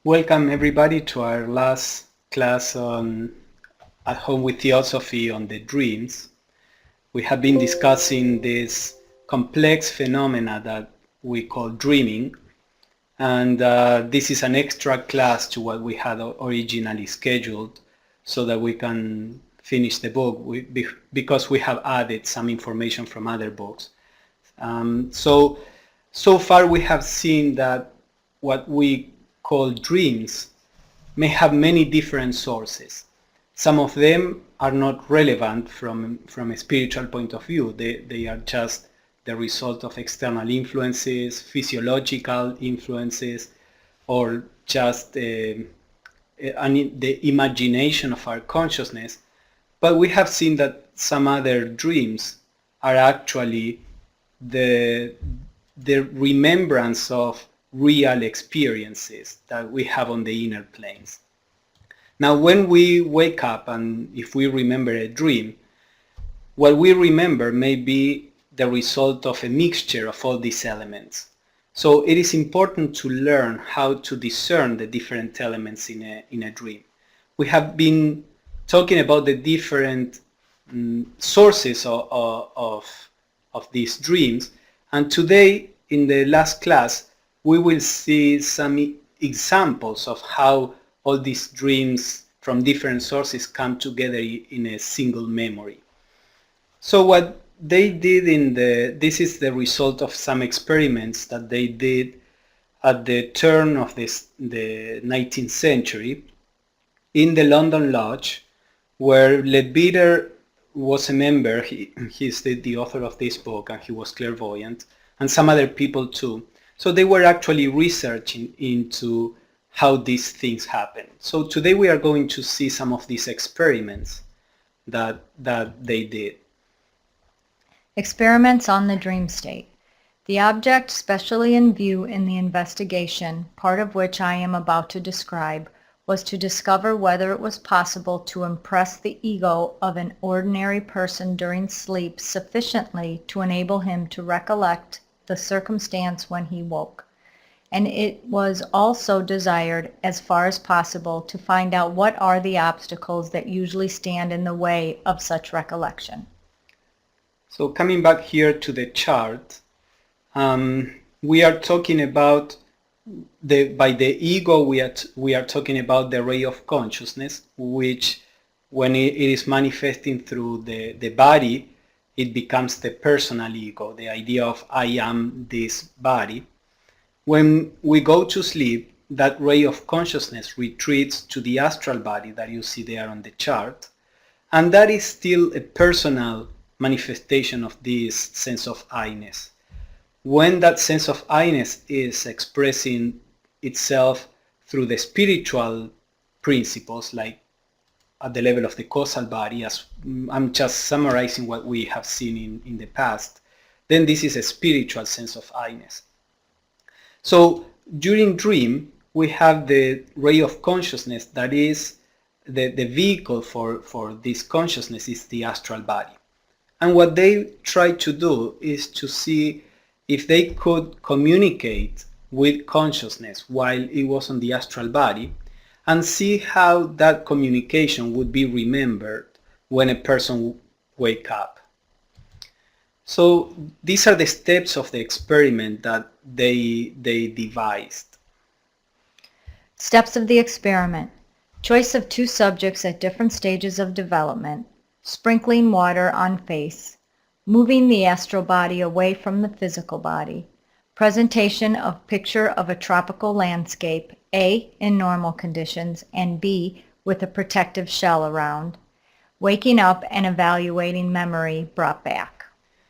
Welcome everybody to our last class on At Home with Theosophy on the dreams. We have been discussing this complex phenomena that we call dreaming, and this is an extra class to what we had originally scheduled so that we can finish the book because we have added some information from other books. So far we have seen that what we call dreams may have many different sources. Some of them are not relevant from a spiritual point of view. They are just the result of external influences, physiological influences, or just the imagination of our consciousness. But we have seen that some other dreams are actually the remembrance of real experiences that we have on the inner planes. Now, when we wake up and if we remember a dream, what we remember may be the result of a mixture of all these elements. So it is important to learn how to discern the different elements in a dream. We have been talking about the different sources of these dreams, and today in the last class we will see some examples of how all these dreams from different sources come together in a single memory. So what they did this is the result of some experiments that they did at the turn of the 19th century in the London Lodge, where Leadbeater was a member. He's the author of this book, and he was clairvoyant, and some other people too. So they were actually researching into how these things happen. So today we are going to see some of these experiments that they did. Experiments on the dream state. The object specially in view in the investigation, part of which I am about to describe, was to discover whether it was possible to impress the ego of an ordinary person during sleep sufficiently to enable him to recollect the circumstance when he woke. And it was also desired, as far as possible, to find out what are the obstacles that usually stand in the way of such recollection. So coming back here to the chart, we are talking about by the ego we are talking about the ray of consciousness, which when it is manifesting through the body, it becomes the personal ego, the idea of I am this body. When we go to sleep, that ray of consciousness retreats to the astral body that you see there on the chart, and that is still a personal manifestation of this sense of I-ness. When that sense of I-ness is expressing itself through the spiritual principles, like at the level of the causal body, as I'm just summarizing what we have seen in the past, then this is a spiritual sense of I-ness. So during dream, we have the ray of consciousness that is the vehicle for this consciousness is the astral body. And what they try to do is to see if they could communicate with consciousness while it was on the astral body, and see how that communication would be remembered when a person wake up. So these are the steps of the experiment that they devised. Steps of the experiment. Choice of two subjects at different stages of development. Sprinkling water on face. Moving the astral body away from the physical body. Presentation of picture of a tropical landscape, A, in normal conditions, and B, with a protective shell around. Waking up and evaluating memory brought back.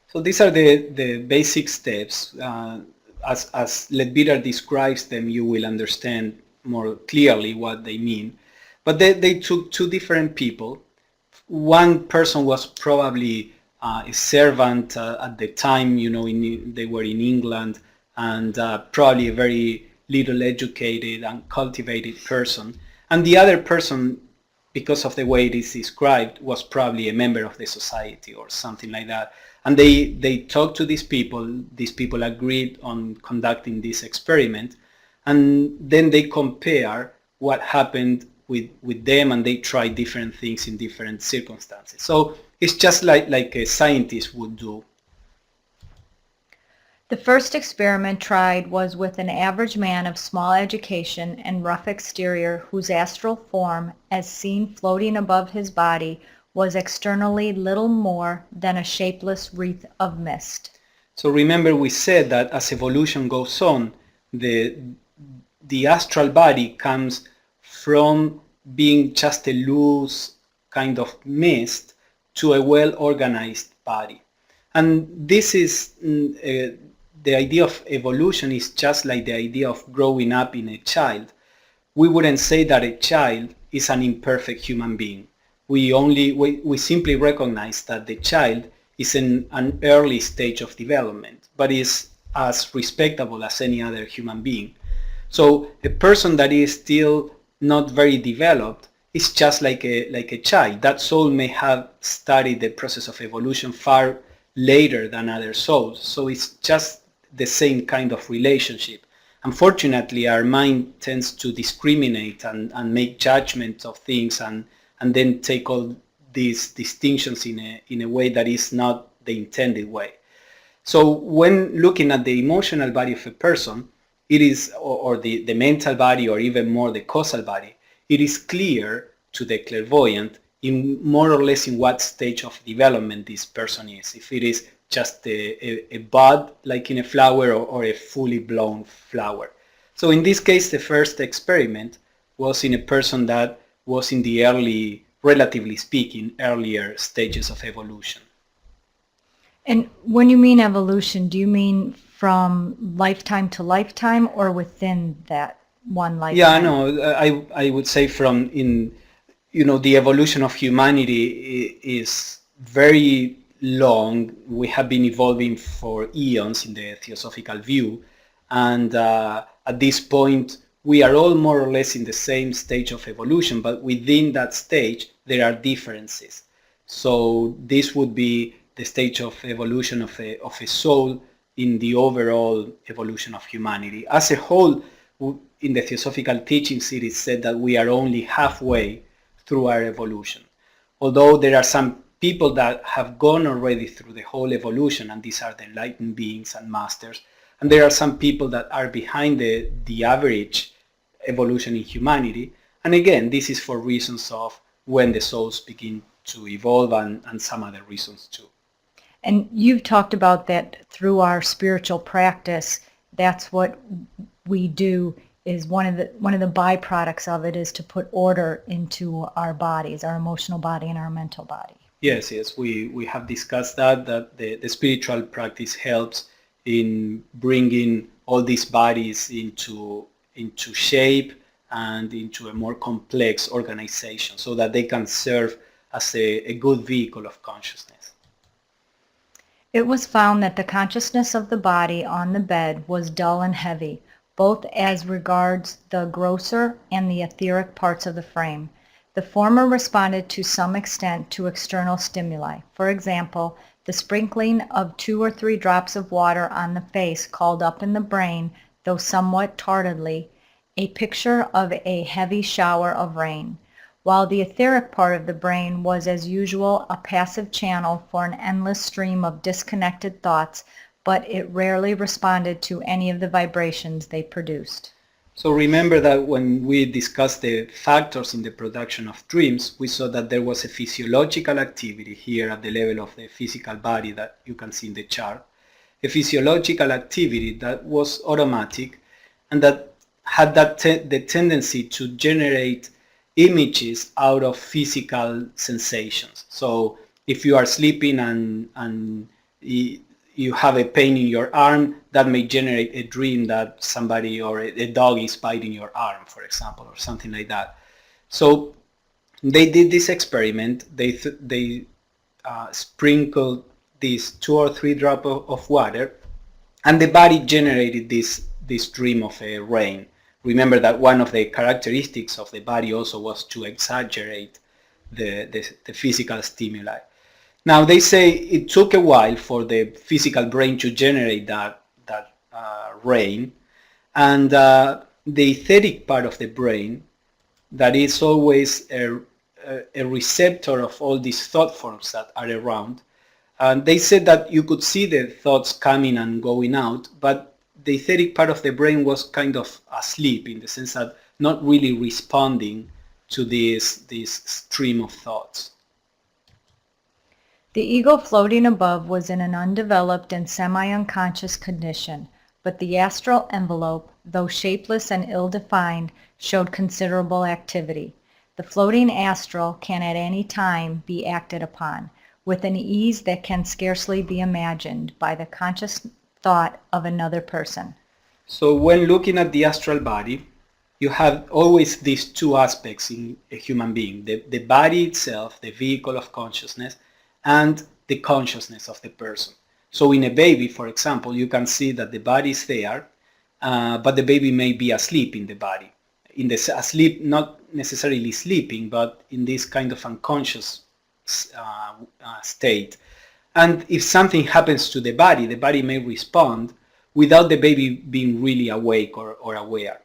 So these are the basic steps. As Leadbeater describes them, you will understand more clearly what they mean. But they took two different people. One person was probably a servant at the time, they were in England, and probably a very little educated and cultivated person. And the other person, because of the way it is described, was probably a member of the society or something like that. And they talked to these people agreed on conducting this experiment, and then they compare what happened with them, and they try different things in different circumstances. So it's just like a scientist would do. The first experiment tried was with an average man of small education and rough exterior whose astral form, as seen floating above his body, was externally little more than a shapeless wreath of mist. So remember, we said that as evolution goes on, the astral body comes from being just a loose kind of mist to a well-organized body. And this is the idea of evolution is just like the idea of growing up in a child. We wouldn't say that a child is an imperfect human being. We simply recognize that the child is in an early stage of development, but is as respectable as any other human being. So a person that is still not very developed is just like a child. That soul may have studied the process of evolution far later than other souls. So it's just the same kind of relationship. Unfortunately, our mind tends to discriminate and make judgments of things and then take all these distinctions in a way that is not the intended way. So when looking at the emotional body of a person, it is, or the mental body, or even more the causal body, it is clear to the clairvoyant in more or less in what stage of development this person is. If it is just a bud like in a flower, or a fully blown flower. So in this case, the first experiment was in a person that was in the early, relatively speaking, earlier stages of evolution. And when you mean evolution, do you mean from lifetime to lifetime or within that one lifetime? Yeah, no, I would say from the evolution of humanity is very long. We have been evolving for eons in the theosophical view, and at this point we are all more or less in the same stage of evolution, but within that stage there are differences. So this would be the stage of evolution of a soul in the overall evolution of humanity. As a whole, in the theosophical teachings it is said that we are only halfway through our evolution. Although there are some people that have gone already through the whole evolution, and these are the enlightened beings and masters, and there are some people that are behind the average evolution in humanity. And again, this is for reasons of when the souls begin to evolve, and some other reasons too. And you've talked about that through our spiritual practice. That's what we do, is one of the byproducts of it is to put order into our bodies, our emotional body and our mental body. Yes, we have discussed that the spiritual practice helps in bringing all these bodies into shape and into a more complex organization, so that they can serve as a good vehicle of consciousness. It was found that the consciousness of the body on the bed was dull and heavy, both as regards the grosser and the etheric parts of the frame. The former responded to some extent to external stimuli. For example, the sprinkling of 2 or 3 drops of water on the face called up in the brain, though somewhat tardily, a picture of a heavy shower of rain, while the etheric part of the brain was as usual a passive channel for an endless stream of disconnected thoughts, but it rarely responded to any of the vibrations they produced. So remember that when we discussed the factors in the production of dreams, we saw that there was a physiological activity here at the level of the physical body that you can see in the chart. A physiological activity that was automatic, and that had the tendency to generate images out of physical sensations. So if you are sleeping and you have a pain in your arm, that may generate a dream that somebody or a dog is biting your arm, for example, or something like that. So they did this experiment. They sprinkled these 2 or 3 drops of water, and the body generated this dream of a rain. Remember that one of the characteristics of the body also was to exaggerate the physical stimuli. Now they say it took a while for the physical brain to generate that rain, and the etheric part of the brain that is always a receptor of all these thought forms that are around. And they said that you could see the thoughts coming and going out, but the etheric part of the brain was kind of asleep in the sense that not really responding to this stream of thoughts. The ego floating above was in an undeveloped and semi-unconscious condition, but the astral envelope, though shapeless and ill-defined, showed considerable activity. The floating astral can at any time be acted upon, with an ease that can scarcely be imagined by the conscious thought of another person. So when looking at the astral body, you have always these two aspects in a human being, the body itself, the vehicle of consciousness, and the consciousness of the person. So in a baby, for example, you can see that the body is there, but the baby may be asleep in the body. Asleep, not necessarily sleeping, but in this kind of unconscious state. And if something happens to the body may respond without the baby being really awake or aware.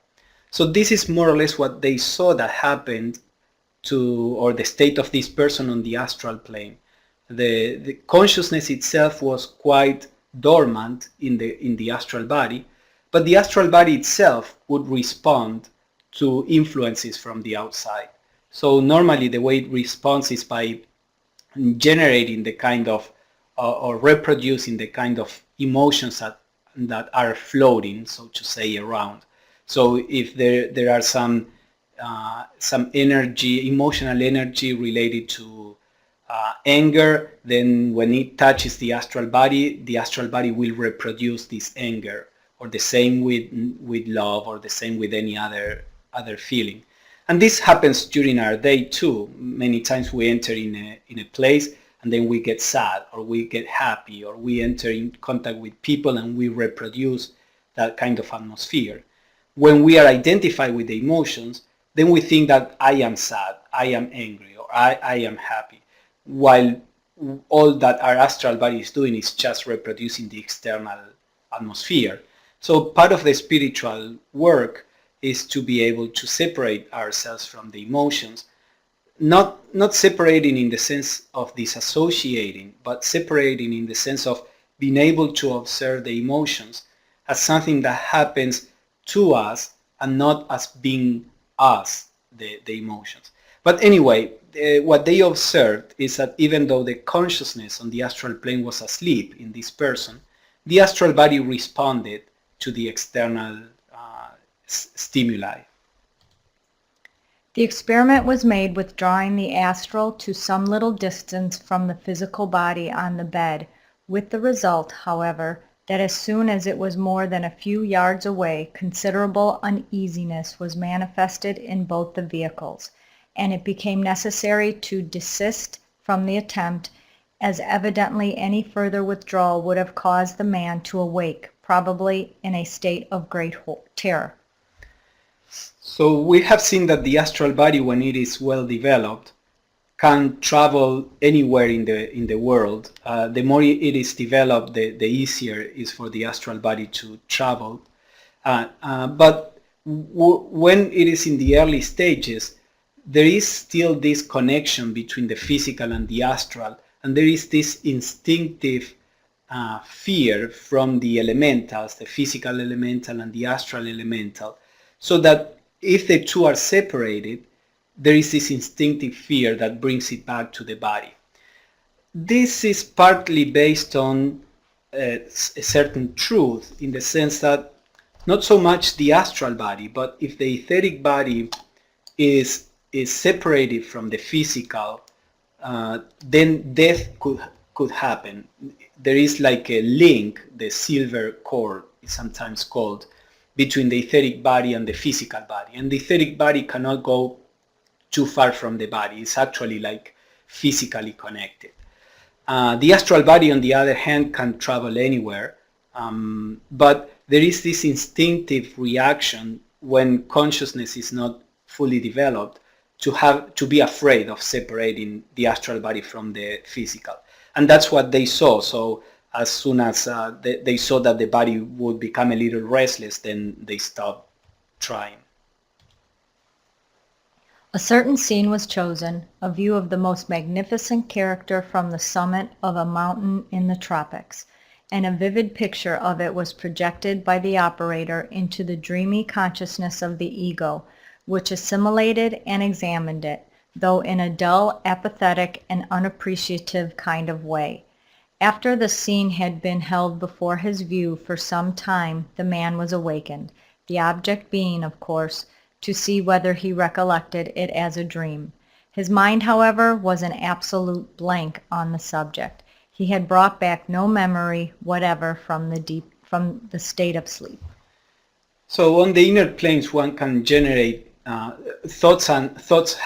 So this is more or less what they saw that happened to, or the state of this person on the astral plane. The consciousness itself was quite dormant in the astral body, but the astral body itself would respond to influences from the outside. So normally the way it responds is by generating the kind of or reproducing the kind of emotions that are floating, so to say, around. So if there are some energy, emotional energy related to anger, then when it touches the astral body will reproduce this anger, or the same with love, or the same with any other feeling. And this happens during our day too. Many times we enter in a place and then we get sad, or we get happy, or we enter in contact with people and we reproduce that kind of atmosphere. When we are identified with the emotions, then we think that I am sad, I am angry, or I am happy, while all that our astral body is doing is just reproducing the external atmosphere. So part of the spiritual work is to be able to separate ourselves from the emotions, not separating in the sense of disassociating, but separating in the sense of being able to observe the emotions as something that happens to us and not as being us, the emotions. But anyway, what they observed is that even though the consciousness on the astral plane was asleep in this person, the astral body responded to the external stimuli. The experiment was made with drawing the astral to some little distance from the physical body on the bed, with the result, however, that as soon as it was more than a few yards away, considerable uneasiness was manifested in both the vehicles, and it became necessary to desist from the attempt, as evidently any further withdrawal would have caused the man to awake, probably in a state of great terror. So we have seen that the astral body, when it is well developed, can travel anywhere in the world. The more it is developed, the easier it is for the astral body to travel. But when it is in the early stages, there is still this connection between the physical and the astral, and there is this instinctive fear from the elementals, the physical elemental and the astral elemental, so that if the two are separated, there is this instinctive fear that brings it back to the body. This is partly based on a certain truth, in the sense that not so much the astral body, but if the etheric body is separated from the physical, then death could happen. There is like a link, the silver cord is sometimes called, between the etheric body and the physical body. And the etheric body cannot go too far from the body. It's actually like physically connected. The astral body, on the other hand, can travel anywhere, but there is this instinctive reaction when consciousness is not fully developed to be afraid of separating the astral body from the physical. And that's what they saw. So as soon as they saw that the body would become a little restless, then they stopped trying. A certain scene was chosen, a view of the most magnificent character from the summit of a mountain in the tropics, and a vivid picture of it was projected by the operator into the dreamy consciousness of the ego, which assimilated and examined it, though in a dull, apathetic, and unappreciative kind of way. After the scene had been held before his view for some time, the man was awakened, the object being, of course, to see whether he recollected it as a dream. His mind, however, was an absolute blank on the subject. He had brought back no memory whatever from the state of sleep. So on the inner planes, one can generate thoughts, and thoughts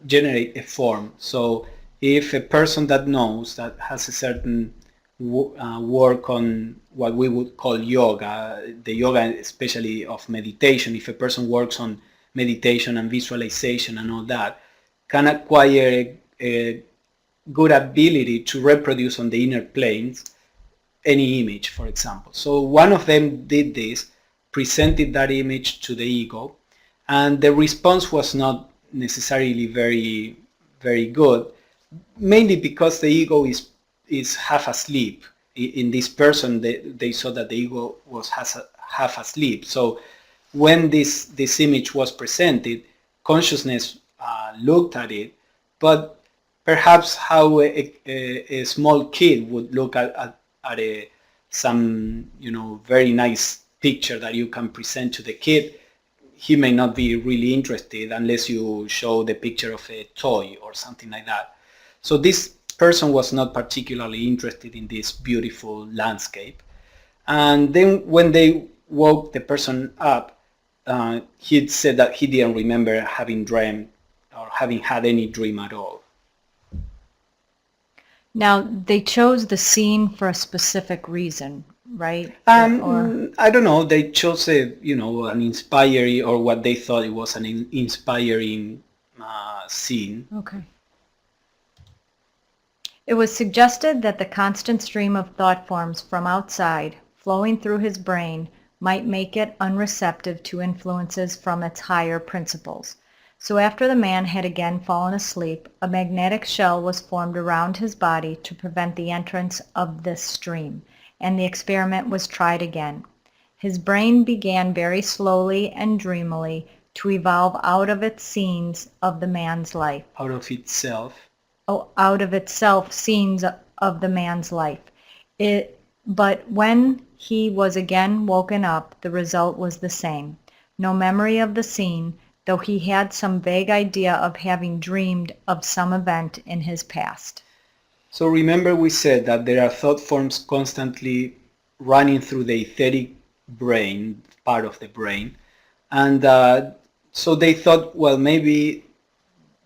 generate a form. So if a person that knows, that has a certain work on what we would call yoga, the yoga especially of meditation, if a person works on meditation and visualization and all that, can acquire a good ability to reproduce on the inner planes any image, for example. So one of them did this, presented that image to the ego, and the response was not necessarily very good, mainly because the ego is half asleep. In this person, they saw that the ego was half asleep. So when this image was presented, consciousness looked at it, but perhaps how a small kid would look at some very nice picture that you can present to the kid, he may not be really interested unless you show the picture of a toy or something like that. So this person was not particularly interested in this beautiful landscape. And then when they woke the person up, he said that he didn't remember having dreamed or having had any dream at all. Now, they chose the scene for a specific reason, right? I don't know. They chose an inspiring, or what they thought it was an inspiring scene. Okay. It was suggested that the constant stream of thought forms from outside, flowing through his brain, might make it unreceptive to influences from its higher principles. So after the man had again fallen asleep, a magnetic shell was formed around his body to prevent the entrance of this stream, and the experiment was tried again. His brain began very slowly and dreamily to evolve out of its scenes of the man's life. Out of itself. Out of itself scenes of the man's life. But when he was again woken up, the result was the same. No memory of the scene, though he had some vague idea of having dreamed of some event in his past. So remember we said that there are thought forms constantly running through the etheric brain, part of the brain, and so they thought, well, maybe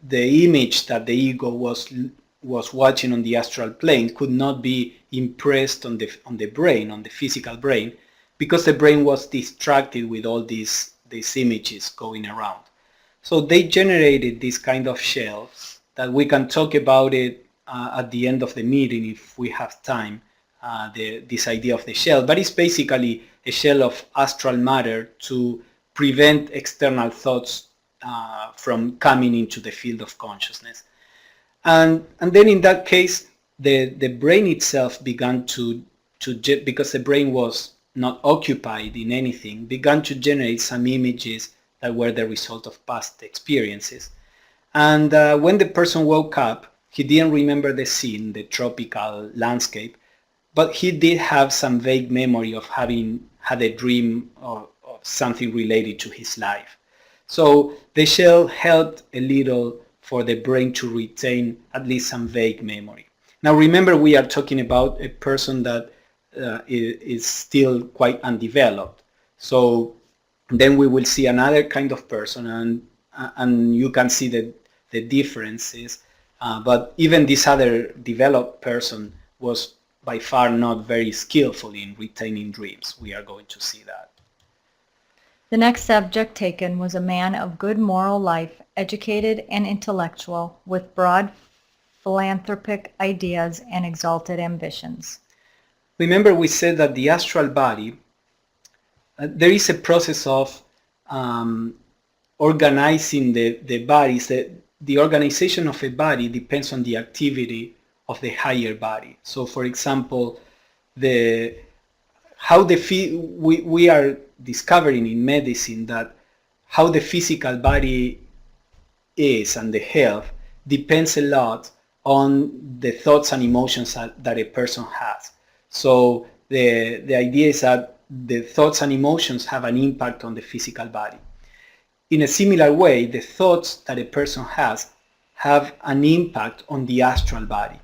the image that the ego was watching on the astral plane could not be impressed on the brain, on the physical brain, because the brain was distracted with all these images going around. So they generated this kind of shell that we can talk about it at the end of the meeting if we have time, this idea of the shell. But it's basically a shell of astral matter to prevent external thoughts from coming into the field of consciousness. And then in that case, the brain itself began to because the brain was not occupied in anything, began to generate some images that were the result of past experiences. And when the person woke up, he didn't remember the scene, the tropical landscape, but he did have some vague memory of having had a dream of something related to his life. So the shell helped a little for the brain to retain at least some vague memory. Now remember, we are talking about a person that is still quite undeveloped. So then we will see another kind of person, and you can see the differences. But even this other developed person was by far not very skillful in retaining dreams. We are going to see that. The next subject taken was a man of good moral life, educated and intellectual, with broad philanthropic ideas and exalted ambitions. Remember we said that the astral body, there is a process of organizing the bodies. The organization of a body depends on the activity of the higher body. So, for example, we are discovering in medicine that how the physical body is and the health depends a lot on the thoughts and emotions that a person has. So the idea is that the thoughts and emotions have an impact on the physical body. In a similar way, the thoughts that a person has have an impact on the astral body.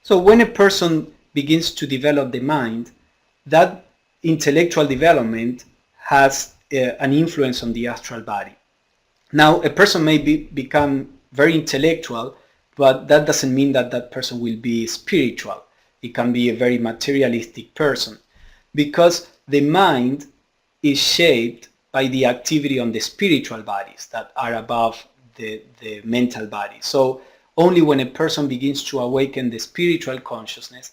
So when a person begins to develop the mind, that intellectual development has an influence on the astral body. Now, a person may become very intellectual, but that doesn't mean that that person will be spiritual. It can be a very materialistic person, because the mind is shaped by the activity on the spiritual bodies that are above the mental body. So only when a person begins to awaken the spiritual consciousness,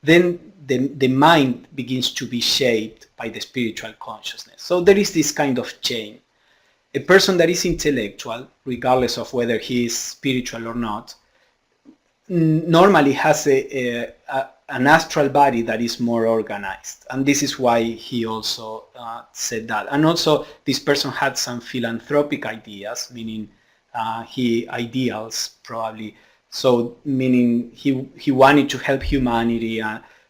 then the mind begins to be shaped by the spiritual consciousness. So there is this kind of chain. A person that is intellectual, regardless of whether he is spiritual or not, normally has an astral body that is more organized. And this is why he also said that. And also, this person had some philanthropic ideas, meaning ideals probably. So meaning he wanted to help humanity.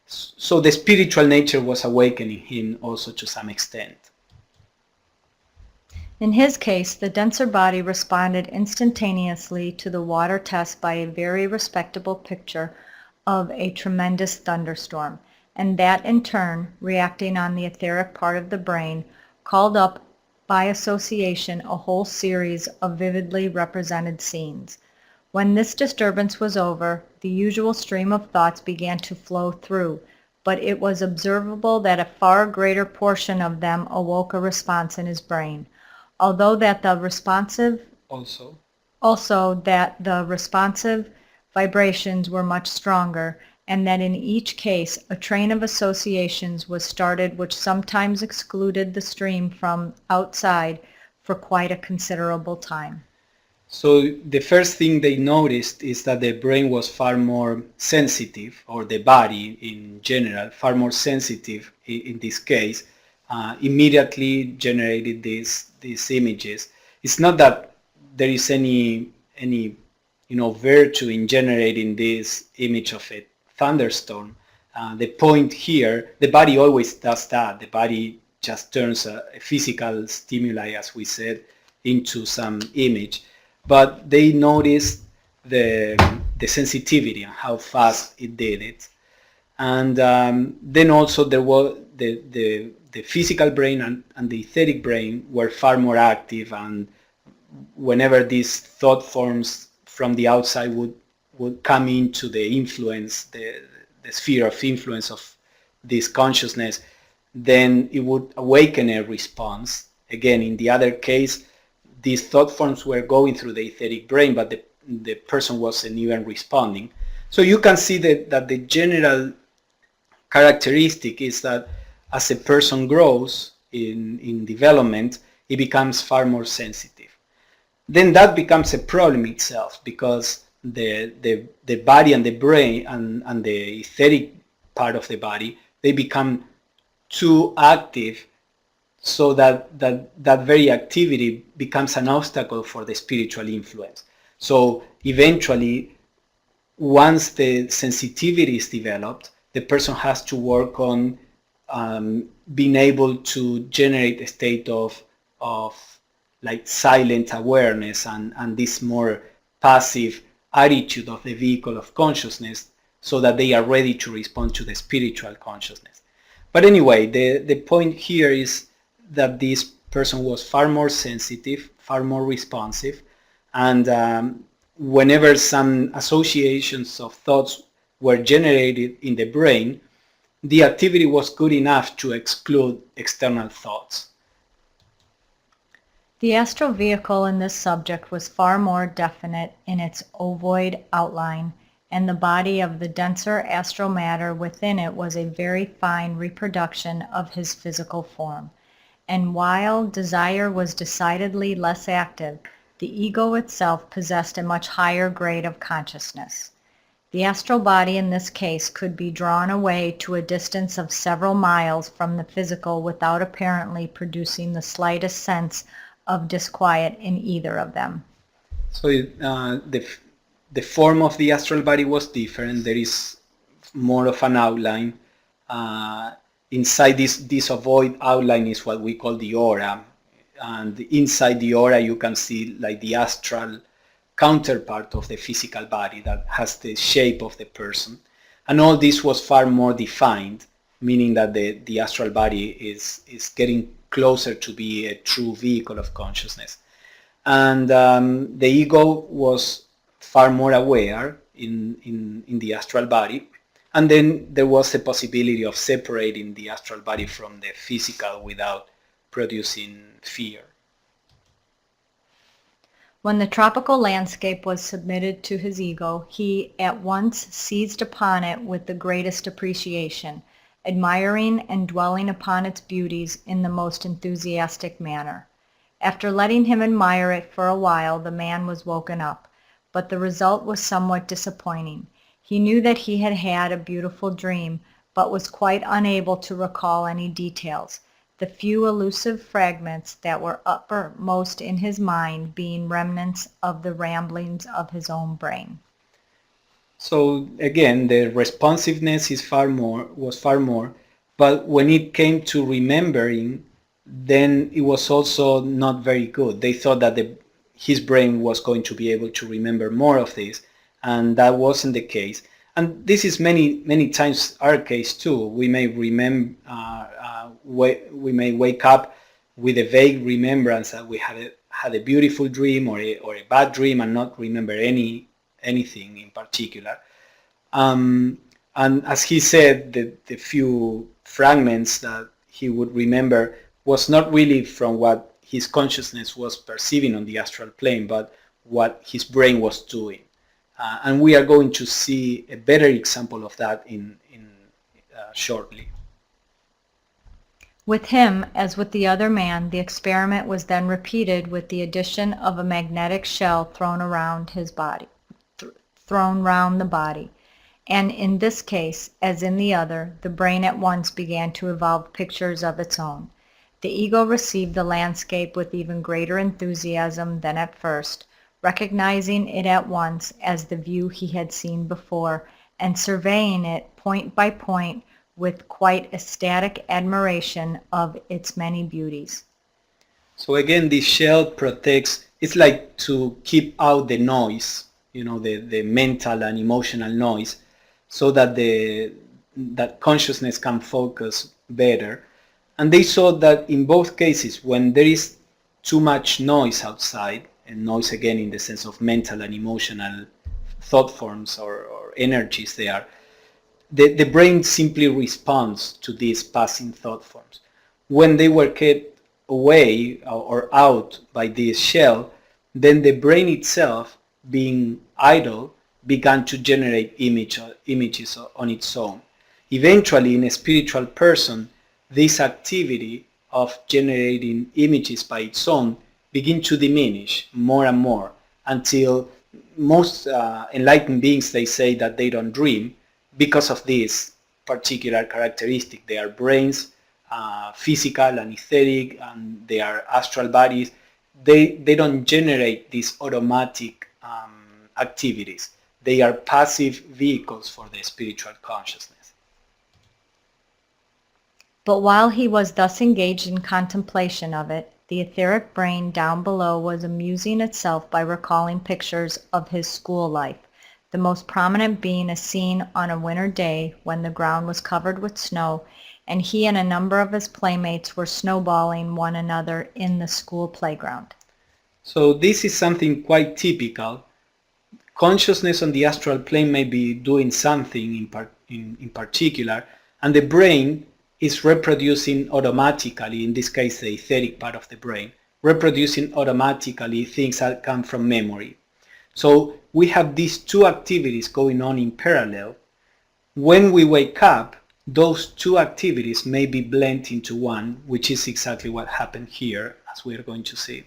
So the spiritual nature was awakening him also to some extent. In his case, the denser body responded instantaneously to the water test by a very respectable picture of a tremendous thunderstorm, and that in turn, reacting on the etheric part of the brain, called up by association a whole series of vividly represented scenes. When this disturbance was over, the usual stream of thoughts began to flow through, but it was observable that a far greater portion of them awoke a response in his brain. Also that the responsive vibrations were much stronger, and that in each case a train of associations was started which sometimes excluded the stream from outside for quite a considerable time. So the first thing they noticed is that the brain was far more sensitive, or the body in general, far more sensitive in this case, immediately generated these images. It's not that there is any virtue in generating this image of a thunderstorm. The point here, the body always does that. The body just turns a physical stimuli, as we said, into some image. But they noticed the sensitivity and how fast it did it. And then also there was the physical brain and the etheric brain were far more active, and whenever these thought forms from the outside would come into the influence, the sphere of influence of this consciousness, then it would awaken a response. Again, in the other case, these thought forms were going through the etheric brain, but the person wasn't even responding. So you can see that the general characteristic is that as a person grows in development, it becomes far more sensitive. Then that becomes a problem itself, because the body and the brain and the etheric part of the body, they become too active, so that very activity becomes an obstacle for the spiritual influence. So eventually, once the sensitivity is developed, the person has to work on being able to generate a state of like silent awareness and this more passive attitude of the vehicle of consciousness, so that they are ready to respond to the spiritual consciousness. But anyway, the point here is that this person was far more sensitive, far more responsive, and whenever some associations of thoughts were generated in the brain, the activity was good enough to exclude external thoughts. The astral vehicle in this subject was far more definite in its ovoid outline, and the body of the denser astral matter within it was a very fine reproduction of his physical form. and while desire was decidedly less active, the ego itself possessed a much higher grade of consciousness. The astral body in this case could be drawn away to a distance of several miles from the physical without apparently producing the slightest sense of disquiet in either of them. So the form of the astral body was different. There is more of an outline. Inside this ovoid outline is what we call the aura. And inside the aura you can see like the astral counterpart of the physical body that has the shape of the person. And all this was far more defined, meaning that the astral body is getting closer to be a true vehicle of consciousness. And the ego was far more aware in the astral body. And then there was a possibility of separating the astral body from the physical without producing fear. When the tropical landscape was submitted to his ego, he at once seized upon it with the greatest appreciation, admiring and dwelling upon its beauties in the most enthusiastic manner. After letting him admire it for a while, the man was woken up, but the result was somewhat disappointing. He knew that he had had a beautiful dream, but was quite unable to recall any details, the few elusive fragments that were uppermost in his mind being remnants of the ramblings of his own brain. So again, the responsiveness was far more, but when it came to remembering, then it was also not very good. They thought that his brain was going to be able to remember more of this, and that wasn't the case. And this is many times our case too. We may we may wake up with a vague remembrance that we had a beautiful dream or a bad dream and not remember anything in particular. And as he said, the few fragments that he would remember was not really from what his consciousness was perceiving on the astral plane, but what his brain was doing. And we are going to see a better example of that in shortly. With him, as with the other man, the experiment was then repeated with the addition of a magnetic shell thrown round the body. And in this case, as in the other, the brain at once began to evolve pictures of its own. The ego received the landscape with even greater enthusiasm than at first, recognizing it at once as the view he had seen before, and surveying it point by point with quite ecstatic admiration of its many beauties. So again, this shell protects, it's like to keep out the noise, the mental and emotional noise, so that that consciousness can focus better. And they saw that in both cases, when there is too much noise outside, and noise again in the sense of mental and emotional thought forms or energies there, the brain simply responds to these passing thought forms. When they were kept away or out by this shell, then the brain itself, being idle, began to generate images on its own. Eventually, in a spiritual person, this activity of generating images by its own begin to diminish more and more until most enlightened beings, they say that they don't dream because of this particular characteristic. Their brains, physical and etheric, and their astral bodies, they don't generate these automatic activities. They are passive vehicles for the spiritual consciousness. But while he was thus engaged in contemplation of it, the etheric brain down below was amusing itself by recalling pictures of his school life, the most prominent being a scene on a winter day when the ground was covered with snow, and he and a number of his playmates were snowballing one another in the school playground. So this is something quite typical. Consciousness on the astral plane may be doing something in particular, and the brain is reproducing automatically, in this case the etheric part of the brain, reproducing automatically things that come from memory. So we have these two activities going on in parallel. When we wake up, those two activities may be blended into one, which is exactly what happened here, as we are going to see.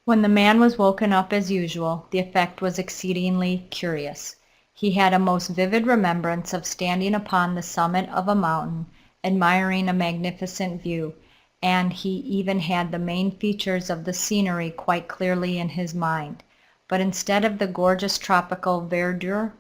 When the man was woken up as usual, the effect was exceedingly curious. He had a most vivid remembrance of standing upon the summit of a mountain, admiring a magnificent view, and he even had the main features of the scenery quite clearly in his mind. But instead of the gorgeous tropical verdure,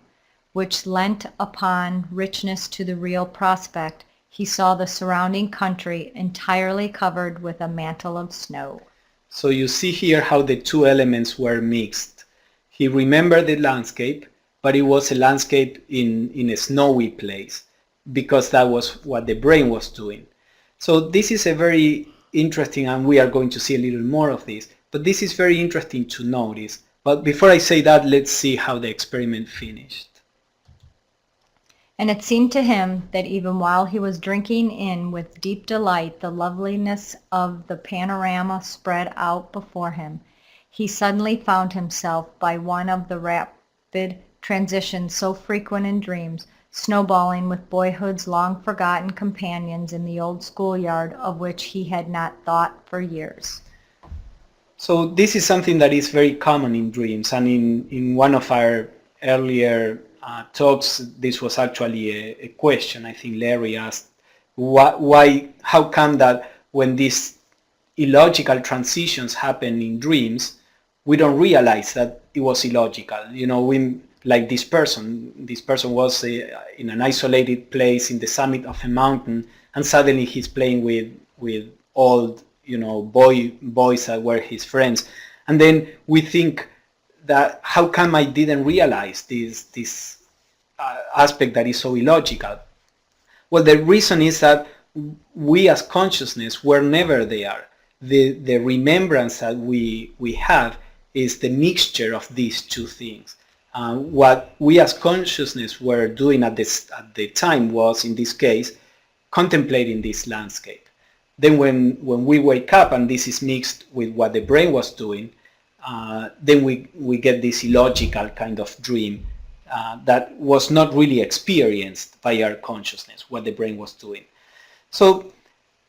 which lent upon richness to the real prospect, he saw the surrounding country entirely covered with a mantle of snow. So you see here how the two elements were mixed. He remembered the landscape, but it was a landscape in a snowy place, because that was what the brain was doing. So this is a very interesting, and we are going to see a little more of this, but this is very interesting to notice. But before I say that, let's see how the experiment finished. And it seemed to him that even while he was drinking in with deep delight the loveliness of the panorama spread out before him, he suddenly found himself, by one of the rapid transitions so frequent in dreams, snowballing with boyhood's long-forgotten companions in the old schoolyard of which he had not thought for years. So this is something that is very common in dreams, and in one of our earlier talks, this was actually a question. I think Larry asked, how come that when these illogical transitions happen in dreams, we don't realize that it was illogical? You know, like this person was in an isolated place in the summit of a mountain, and suddenly he's playing with old, boys that were his friends, and then we think that how come I didn't realize this aspect that is so illogical? Well, the reason is that we as consciousness were never there. The remembrance that we have is the mixture of these two things. What we as consciousness were doing at the time was, in this case, contemplating this landscape. Then when we wake up and this is mixed with what the brain was doing, then we get this illogical kind of dream that was not really experienced by our consciousness, what the brain was doing. So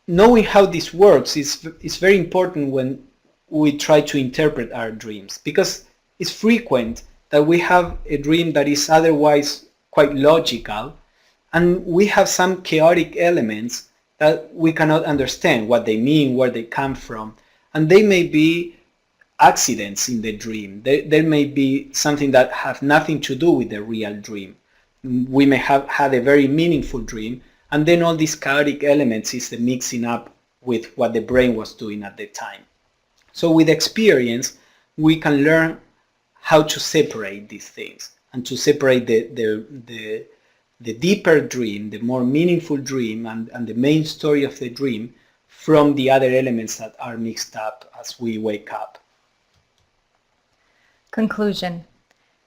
knowing how this works is very important when we try to interpret our dreams, because it's frequent that we have a dream that is otherwise quite logical, and we have some chaotic elements that we cannot understand what they mean, where they come from, and they may be accidents in the dream. There may be something that have nothing to do with the real dream. We may have had a very meaningful dream, and then all these chaotic elements is the mixing up with what the brain was doing at the time. So with experience, we can learn how to separate these things, and to separate the deeper dream, the more meaningful dream, and the main story of the dream from the other elements that are mixed up as we wake up. Conclusion.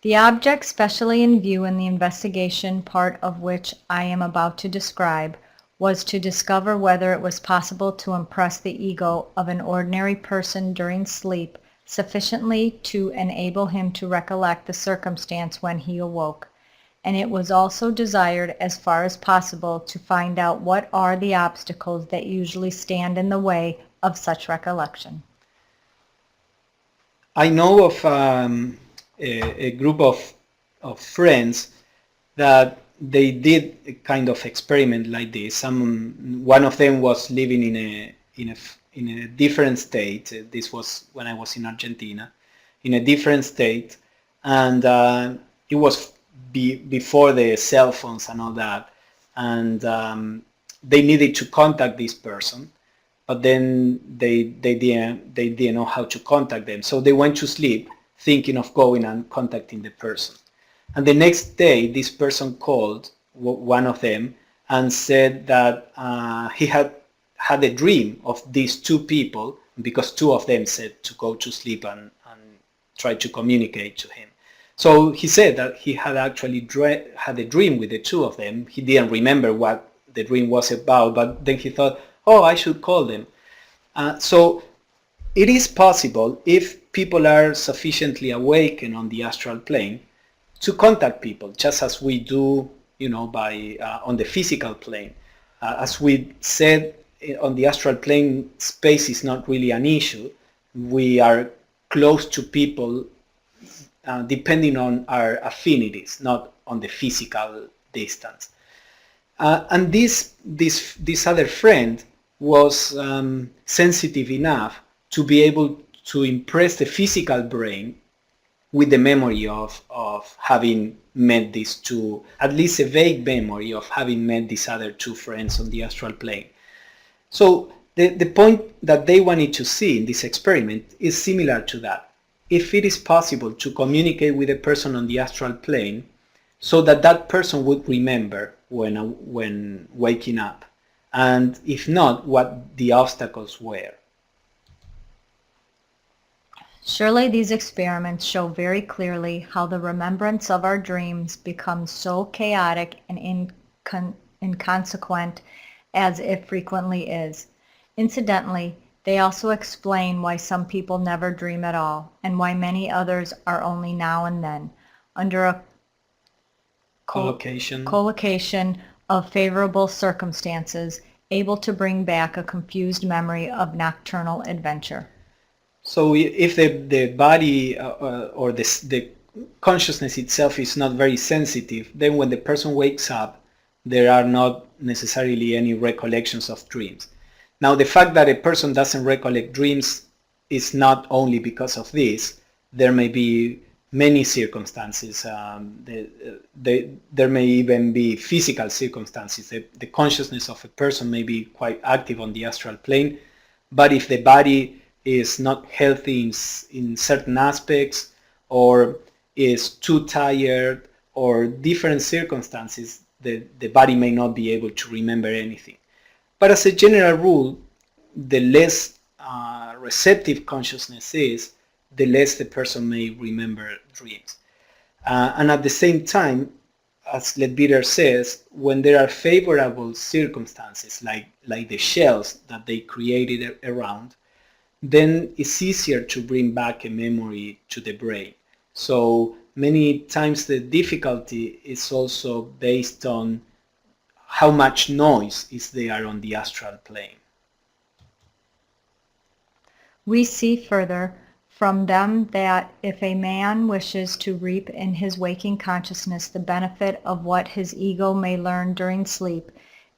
The object specially in view in the investigation part of which I am about to describe was to discover whether it was possible to impress the ego of an ordinary person during sleep sufficiently to enable him to recollect the circumstance when he awoke, and it was also desired as far as possible to find out what are the obstacles that usually stand in the way of such recollection. I know of a group of friends that they did a kind of experiment like this. One of them was living in a different state. This was when I was in Argentina, in a different state, and it was before the cell phones and all that, and they needed to contact this person, but then they didn't know how to contact them, so they went to sleep thinking of going and contacting the person. And the next day, this person called one of them and said that he had a dream of these two people, because two of them said to go to sleep and try to communicate to him. So he said that he had actually had a dream with the two of them. He didn't remember what the dream was about, but then he thought, oh, I should call them. So it is possible, if people are sufficiently awakened on the astral plane, to contact people, just as we do, by on the physical plane. As we said, on the astral plane, space is not really an issue. We are close to people depending on our affinities, not on the physical distance. And this other friend was sensitive enough to be able to impress the physical brain with the memory of having met these two, at least a vague memory of having met these other two friends on the astral plane. So the point that they wanted to see in this experiment is similar to that. If it is possible to communicate with a person on the astral plane so that that person would remember when waking up, and if not, what the obstacles were. Surely these experiments show very clearly how the remembrance of our dreams becomes so chaotic and inconsequent as it frequently is. Incidentally, they also explain why some people never dream at all, and why many others are only now and then, under a collocation of favorable circumstances, able to bring back a confused memory of nocturnal adventure. So if the body or the consciousness itself is not very sensitive, then when the person wakes up, there are not necessarily any recollections of dreams. Now, the fact that a person doesn't recollect dreams is not only because of this. There may be many circumstances. There may even be physical circumstances. The consciousness of a person may be quite active on the astral plane, but if the body is not healthy in certain aspects, or is too tired, or different circumstances, the body may not be able to remember anything. But as a general rule, the less receptive consciousness is, the less the person may remember dreams. And at the same time, as Leadbeater says, when there are favorable circumstances, like the shells that they created around, then it's easier to bring back a memory to the brain. So many times the difficulty is also based on how much noise is there on the astral plane. We see further from them that if a man wishes to reap in his waking consciousness the benefit of what his ego may learn during sleep,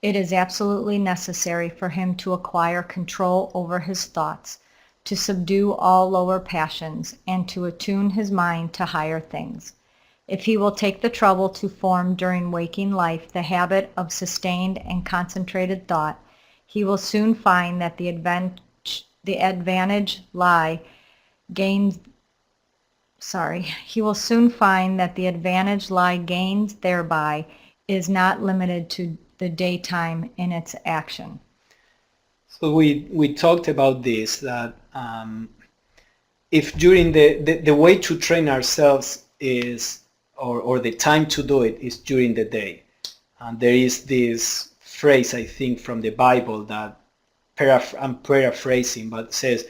it is absolutely necessary for him to acquire control over his thoughts, to subdue all lower passions, and to attune his mind to higher things. If he will take the trouble to form during waking life the habit of sustained and concentrated thought, he will soon find that the advantage lie gained thereby is not limited to the daytime in its action. So we talked about this, that if during the way to train ourselves is, or the time to do it is during the day. And there is this phrase, I think, from the Bible that I'm paraphrasing, but says,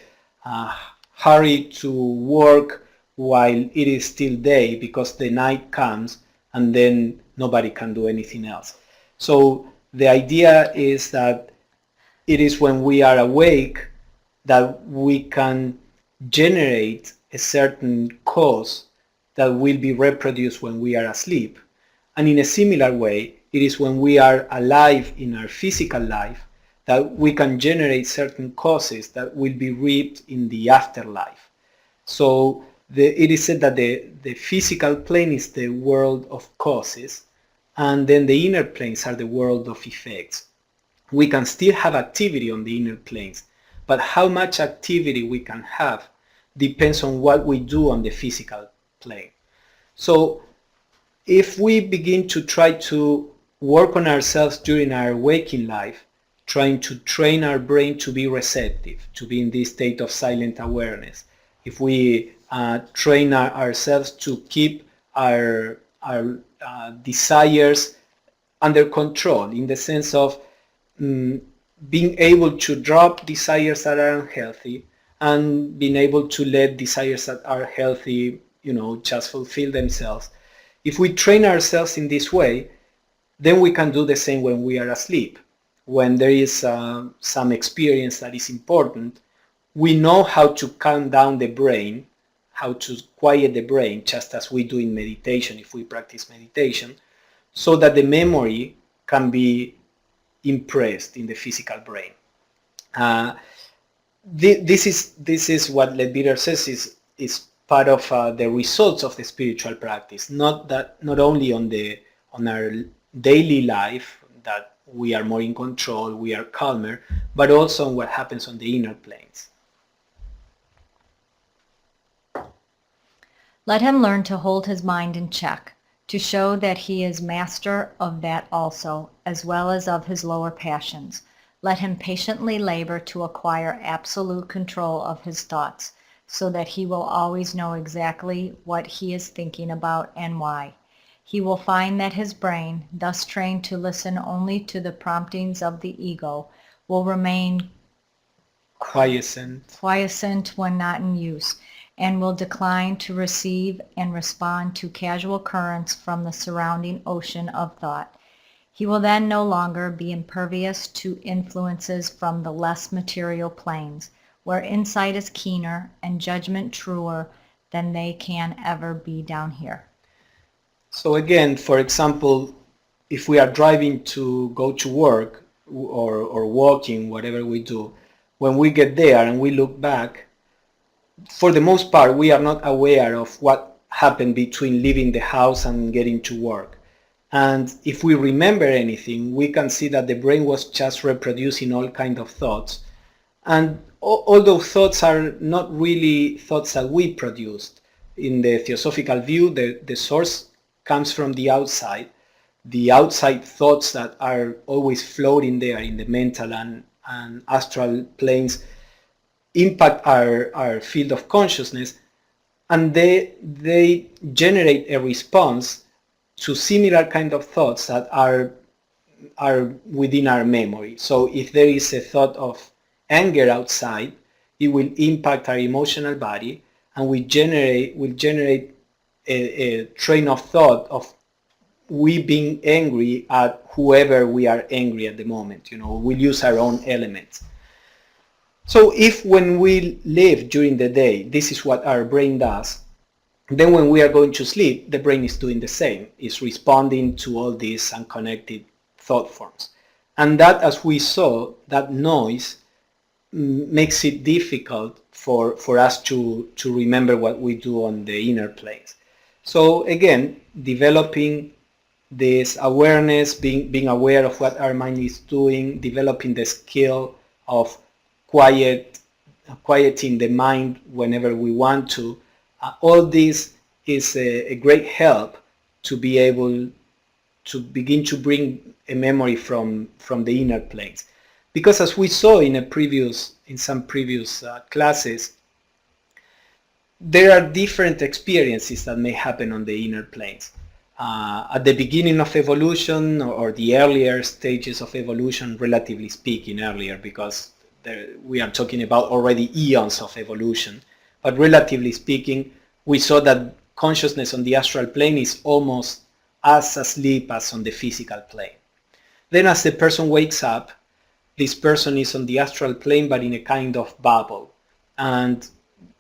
hurry to work while it is still day, because the night comes and then nobody can do anything else. So the idea is that it is when we are awake that we can generate a certain cause that will be reproduced when we are asleep. And in a similar way, it is when we are alive in our physical life that we can generate certain causes that will be reaped in the afterlife. So it is said that the physical plane is the world of causes, and then the inner planes are the world of effects. We can still have activity on the inner planes, but how much activity we can have depends on what we do on the physical plane. So if we begin to try to work on ourselves during our waking life, trying to train our brain to be receptive, to be in this state of silent awareness, if we train ourselves to keep our desires under control, in the sense of being able to drop desires that are unhealthy and being able to let desires that are healthy, just fulfill themselves. If we train ourselves in this way, then we can do the same when we are asleep. When there is some experience that is important, we know how to calm down the brain, how to quiet the brain, just as we do in meditation if we practice meditation, so that the memory can be impressed in the physical brain. This is what Leadbeater says is part of the results of the spiritual practice. Not only on our daily life that we are more in control, we are calmer, but also on what happens on the inner planes. Let him learn to hold his mind in check, to show that he is master of that also, as well as of his lower passions. Let him patiently labor to acquire absolute control of his thoughts, so that he will always know exactly what he is thinking about and why. He will find that his brain, thus trained to listen only to the promptings of the ego, will remain quiescent when not in use, and will decline to receive and respond to casual currents from the surrounding ocean of thought. He will then no longer be impervious to influences from the less material planes, where insight is keener and judgment truer than they can ever be down here. So again, for example, if we are driving to go to work or walking, whatever we do, when we get there and we look back, for the most part, we are not aware of what happened between leaving the house and getting to work. And if we remember anything, we can see that the brain was just reproducing all kinds of thoughts. And all those thoughts are not really thoughts that we produced. In the theosophical view, the source comes from the outside. The outside thoughts that are always floating there in the mental and astral planes impact our field of consciousness, and they generate a response to similar kind of thoughts that are within our memory. So if there is a thought of anger outside, it will impact our emotional body and will generate a train of thought of we being angry at whoever we are angry at the moment. We'll use our own elements. So if when we live during the day, this is what our brain does, then when we are going to sleep, the brain is doing the same. It's responding to all these unconnected thought forms. And that, as we saw, that noise makes it difficult for us to remember what we do on the inner planes. So again, developing this awareness, being aware of what our mind is doing, developing the skill of quieting the mind whenever we want to, all this is a great help to be able to begin to bring a memory from the inner planes. Because as we saw in some previous classes, there are different experiences that may happen on the inner planes. At the beginning of evolution, or the earlier stages of evolution, relatively speaking earlier, because we are talking about already eons of evolution, but relatively speaking, we saw that consciousness on the astral plane is almost as asleep as on the physical plane. Then as the person wakes up, this person is on the astral plane but in a kind of bubble, and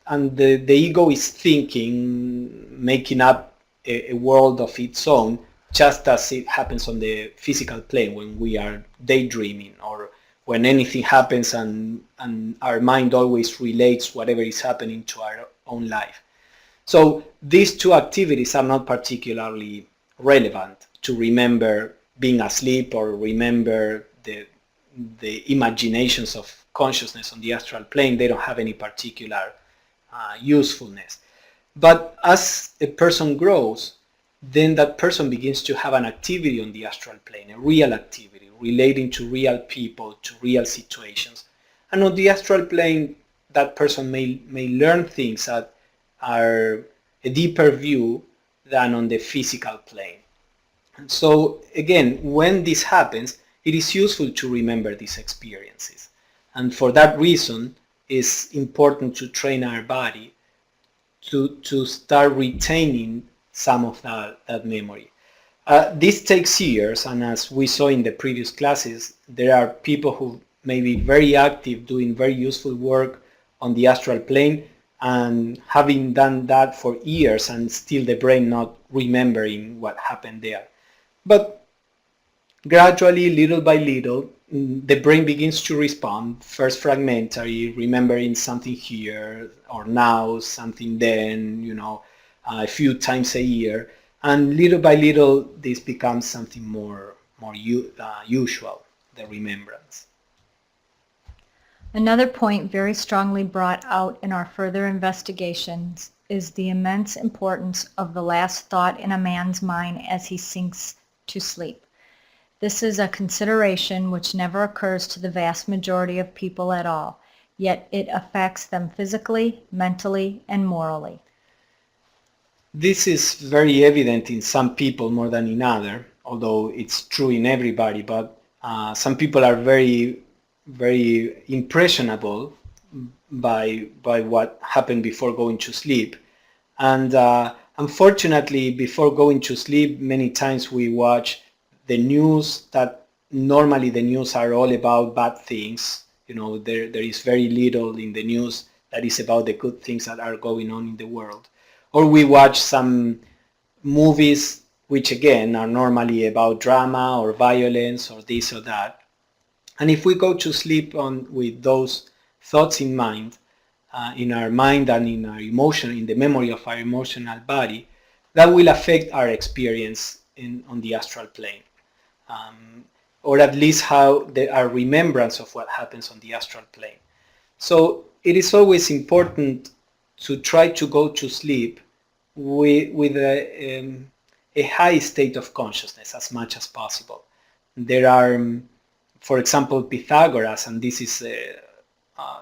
the ego is thinking, making up a world of its own, just as it happens on the physical plane when we are daydreaming, or when anything happens and our mind always relates whatever is happening to our own life. So these two activities are not particularly relevant to remember being asleep or remember the imaginations of consciousness on the astral plane. They don't have any particular usefulness. But as a person grows, then that person begins to have an activity on the astral plane, a real activity relating to real people, to real situations. And on the astral plane, that person may learn things that are a deeper view than on the physical plane. And so again, when this happens, it is useful to remember these experiences. And for that reason, it's important to train our body to start retaining some of that memory. This takes years, and as we saw in the previous classes, there are people who may be very active, doing very useful work on the astral plane, and having done that for years and still the brain not remembering what happened there. But gradually, little by little, the brain begins to respond, first fragmentary, remembering something here or now, something then, a few times a year. And little by little, this becomes something more usual, the remembrance. Another point very strongly brought out in our further investigations is the immense importance of the last thought in a man's mind as he sinks to sleep. This is a consideration which never occurs to the vast majority of people at all, yet it affects them physically, mentally, and morally. This is very evident in some people more than in others, although it's true in everybody, but some people are very, very impressionable by what happened before going to sleep. And unfortunately, before going to sleep, many times we watch the news that normally the news are all about bad things. There is very little in the news that is about the good things that are going on in the world. Or we watch some movies which again are normally about drama or violence or this or that. And if we go to sleep with those thoughts in mind, in our mind and in our emotion, in the memory of our emotional body, that will affect our experience on the astral plane. Or at least our remembrance of what happens on the astral plane. So it is always important to try to go to sleep with a high state of consciousness as much as possible. There are, for example, Pythagoras, and this is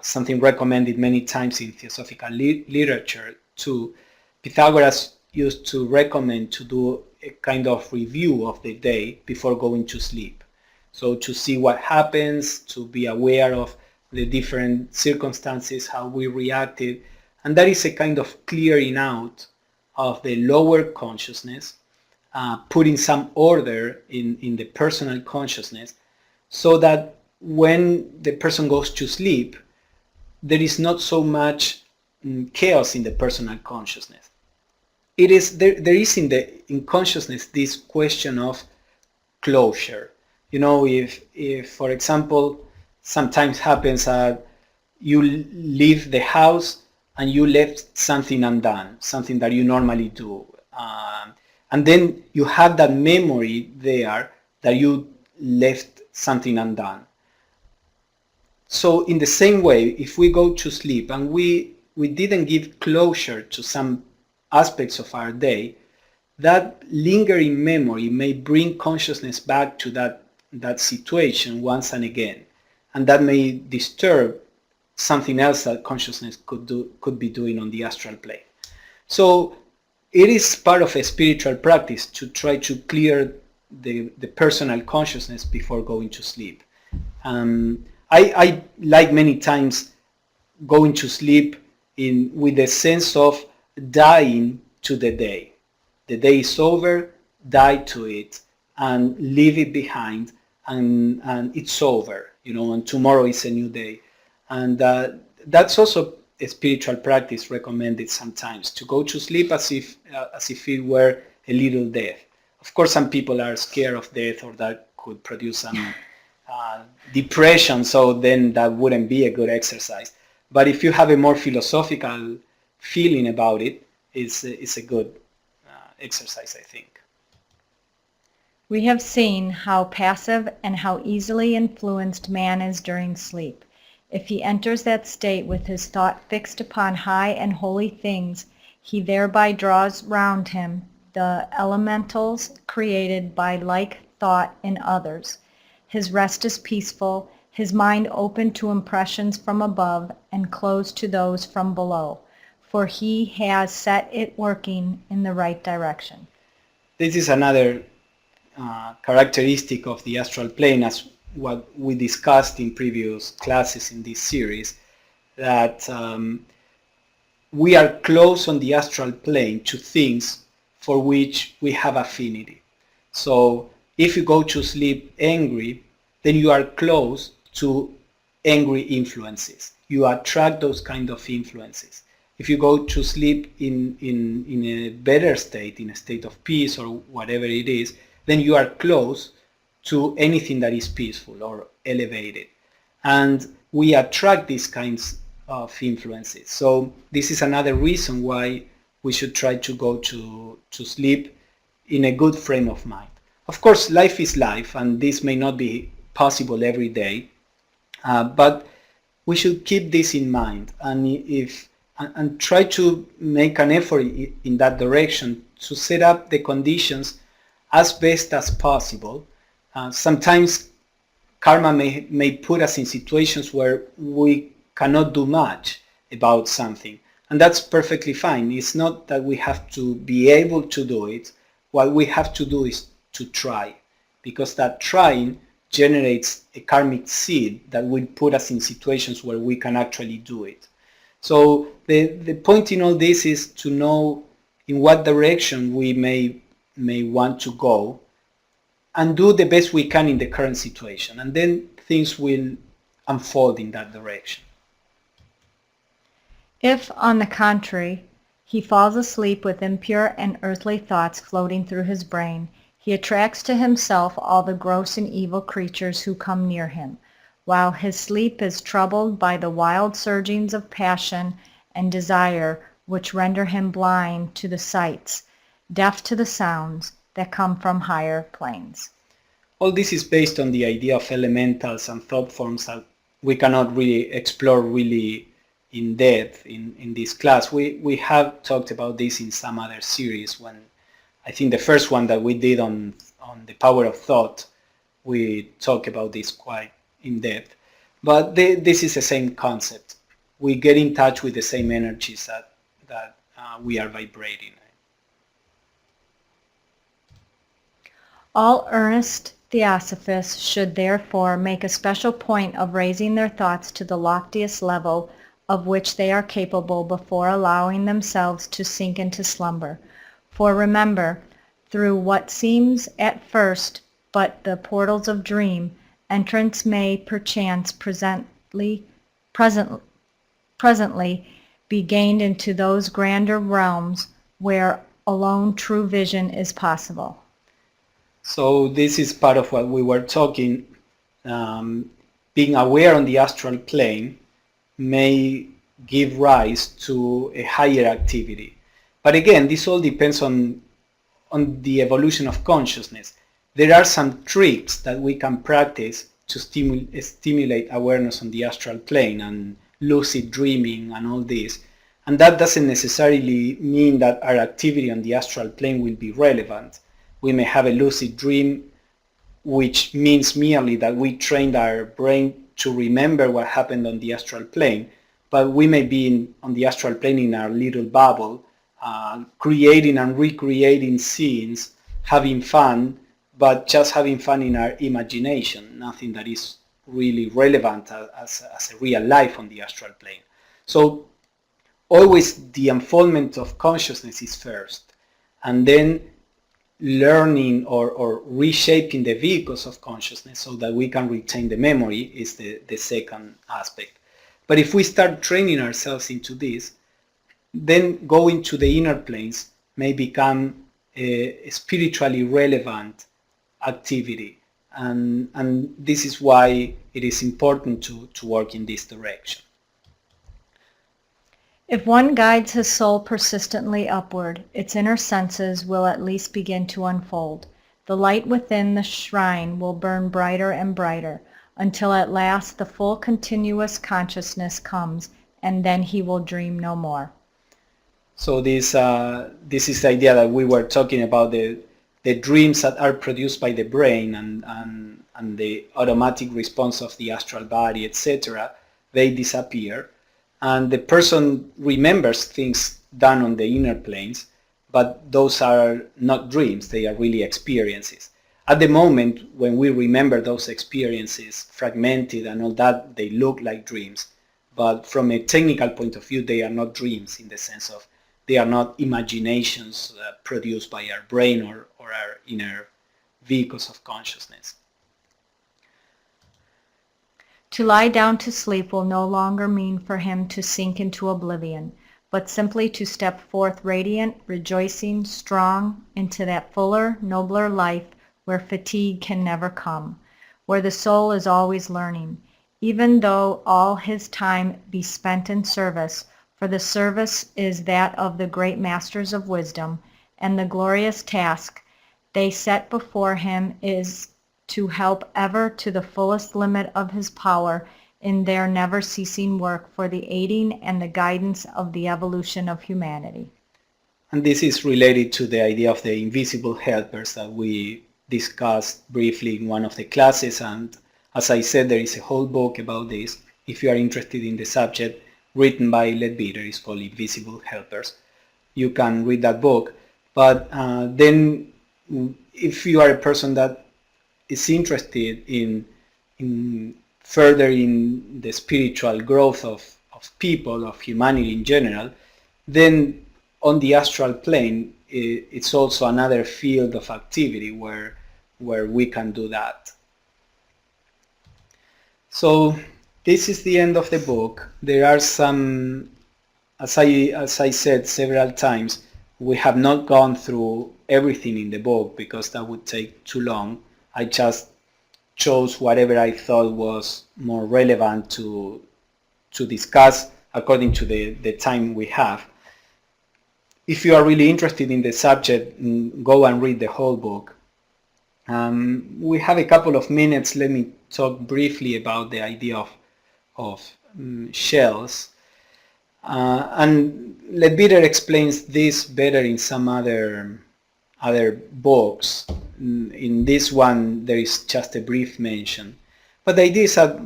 something recommended many times in theosophical literature too. Pythagoras used to recommend to do a kind of review of the day before going to sleep. So to see what happens, to be aware of the different circumstances, how we reacted, and that is a kind of clearing out of the lower consciousness, putting some order in the personal consciousness, so that when the person goes to sleep, there is not so much chaos in the personal consciousness. There is in consciousness this question of closure. If for example, sometimes happens that you leave the house and you left something undone, something that you normally do. And then you have that memory there that you left something undone. So in the same way, if we go to sleep and we didn't give closure to some aspects of our day, that lingering memory may bring consciousness back to that situation once and again. And that may disturb something else that consciousness could be doing on the astral plane. So it is part of a spiritual practice to try to clear the personal consciousness before going to sleep. I like many times going to sleep with a sense of dying to the day. The day is over, die to it, and leave it behind, and it's over, and tomorrow is a new day. And that's also a spiritual practice recommended sometimes, to go to sleep as if it were a little death. Of course, some people are scared of death, or that could produce some depression, so then that wouldn't be a good exercise. But if you have a more philosophical feeling about it, it's a good exercise, I think. We have seen how passive and how easily influenced man is during sleep. If he enters that state with his thought fixed upon high and holy things, he thereby draws round him the elementals created by like thought in others. His rest is peaceful, his mind open to impressions from above and closed to those from below, for he has set it working in the right direction. This is another characteristic of the astral plane, as what we discussed in previous classes in this series, that we are close on the astral plane to things for which we have affinity. So if you go to sleep angry, then you are close to angry influences. You attract those kind of influences. If you go to sleep in a better state, in a state of peace or whatever it is, then you are close to anything that is peaceful or elevated. And we attract these kinds of influences. So this is another reason why we should try to go to sleep in a good frame of mind. Of course, life is life, and this may not be possible every day, but we should keep this in mind and try to make an effort in that direction to set up the conditions as best as possible. Sometimes karma may put us in situations where we cannot do much about something, and that's perfectly fine. It's not that we have to be able to do it. What we have to do is to try, because that trying generates a karmic seed that will put us in situations where we can actually do it. So the point in all this is to know in what direction we may want to go and do the best we can in the current situation, and then things will unfold in that direction. If, on the contrary, he falls asleep with impure and earthly thoughts floating through his brain, he attracts to himself all the gross and evil creatures who come near him, while his sleep is troubled by the wild surgings of passion and desire which render him blind to the sights, deaf to the sounds that come from higher planes. All this is based on the idea of elementals and thought forms that we cannot really explore really in depth in this class. We have talked about this in some other series. When I think the first one that we did on the power of thought, we talk about this quite in depth. But this is the same concept. We get in touch with the same energies that we are vibrating. All earnest theosophists should therefore make a special point of raising their thoughts to the loftiest level of which they are capable before allowing themselves to sink into slumber. For remember, through what seems at first but the portals of dream, entrance may perchance presently be gained into those grander realms where alone true vision is possible. So this is part of what we were talking. Being aware on the astral plane may give rise to a higher activity. But again, this all depends on the evolution of consciousness. There are some tricks that we can practice to stimulate awareness on the astral plane, and lucid dreaming and all this. And that doesn't necessarily mean that our activity on the astral plane will be relevant. We may have a lucid dream, which means merely that we trained our brain to remember what happened on the astral plane, but we may be on the astral plane in our little bubble, creating and recreating scenes, having fun, but just having fun in our imagination, nothing that is really relevant as a real life on the astral plane. So always the unfoldment of consciousness is first, and then learning or reshaping the vehicles of consciousness so that we can retain the memory is the second aspect. But if we start training ourselves into this, then going to the inner planes may become a spiritually relevant activity. And this is why it is important to work in this direction. If one guides his soul persistently upward, its inner senses will at least begin to unfold. The light within the shrine will burn brighter and brighter, until at last the full continuous consciousness comes, and then he will dream no more. So this is the idea that we were talking about, the dreams that are produced by the brain and the automatic response of the astral body, etc. They disappear, and the person remembers things done on the inner planes, but those are not dreams, they are really experiences. At the moment when we remember those experiences, fragmented and all that, they look like dreams, but from a technical point of view they are not dreams in the sense of They are not imaginations produced by our brain or our inner vehicles of consciousness. To lie down to sleep will no longer mean for him to sink into oblivion, but simply to step forth radiant, rejoicing, strong, into that fuller, nobler life where fatigue can never come, where the soul is always learning, even though all his time be spent in service, for the service is that of the great masters of wisdom, and the glorious task they set before him is to help ever to the fullest limit of his power in their never-ceasing work for the aiding and the guidance of the evolution of humanity. And this is related to the idea of the invisible helpers that we discussed briefly in one of the classes, and as I said, there is a whole book about this. If you are interested in the subject, written by Leadbeater, it's called Invisible Helpers. You can read that book, but then if you are a person that is interested in further in the spiritual growth of people, of humanity in general, then on the astral plane, it's also another field of activity where we can do that. So this is the end of the book. There are some, as I said several times, we have not gone through everything in the book because that would take too long. I just chose whatever I thought was more relevant to discuss according to the time we have. If you are really interested in the subject, go and read the whole book. We have a couple of minutes. Let me talk briefly about the idea of shells. And Leadbeater explains this better in some other books. In this one, there is just a brief mention. But the idea is that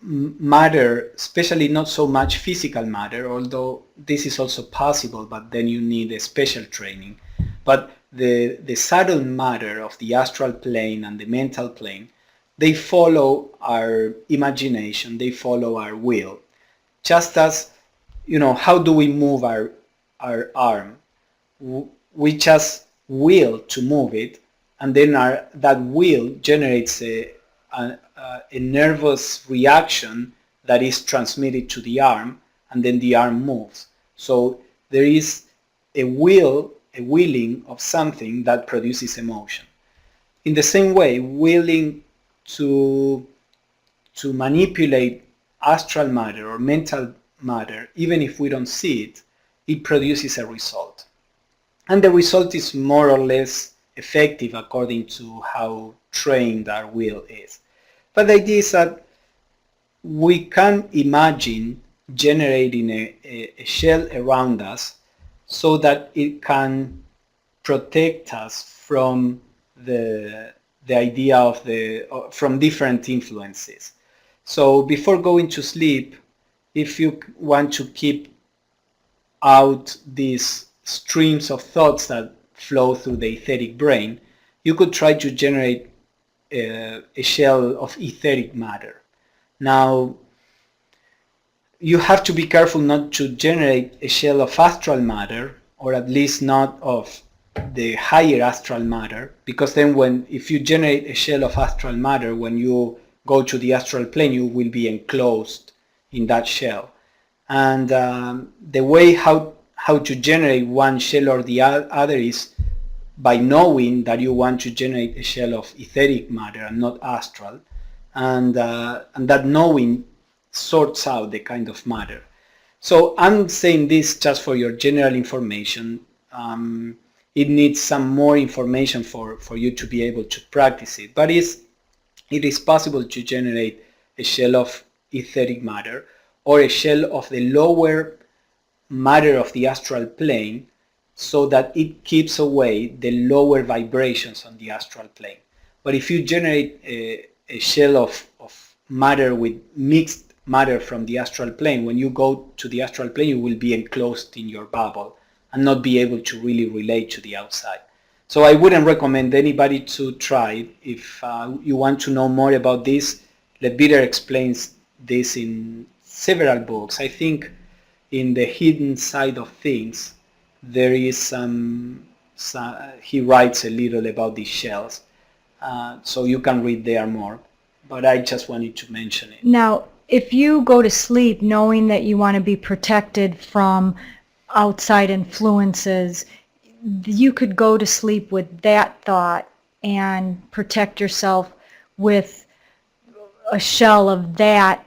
matter, especially not so much physical matter, although this is also possible, but then you need a special training. But the subtle matter of the astral plane and the mental plane, they follow our imagination, they follow our will. Just as, how do we move our arm? We just will to move it, and then that will generates a nervous reaction that is transmitted to the arm, and then the arm moves. So there is a willing of something that produces emotion. In the same way, willing to manipulate astral matter or mental matter, even if we don't see it, it produces a result. And the result is more or less effective according to how trained our will is. But the idea is that we can imagine generating a shell around us so that it can protect us from the idea of from different influences. So before going to sleep, if you want to keep out these streams of thoughts that flow through the etheric brain, you could try to generate a shell of etheric matter. Now, you have to be careful not to generate a shell of astral matter, or at least not of the higher astral matter, because then if you generate a shell of astral matter, when you go to the astral plane, you will be enclosed in that shell. And the way how to generate one shell or the other is by knowing that you want to generate a shell of etheric matter and not astral, and that knowing sorts out the kind of matter. So I'm saying this just for your general information. It needs some more information for you to be able to practice it, but it is possible to generate a shell of etheric matter or a shell of the lower matter of the astral plane, so that it keeps away the lower vibrations on the astral plane. But if you generate a shell of matter with mixed matter from the astral plane, when you go to the astral plane, you will be enclosed in your bubble and not be able to really relate to the outside. So I wouldn't recommend anybody to try it. If you want to know more about this, Leadbeater explains this in several books. I think in The Hidden Side of Things, there is he writes a little about these shells, so you can read there more. But I just wanted to mention it. Now, if you go to sleep knowing that you want to be protected from outside influences, you could go to sleep with that thought and protect yourself with a shell of that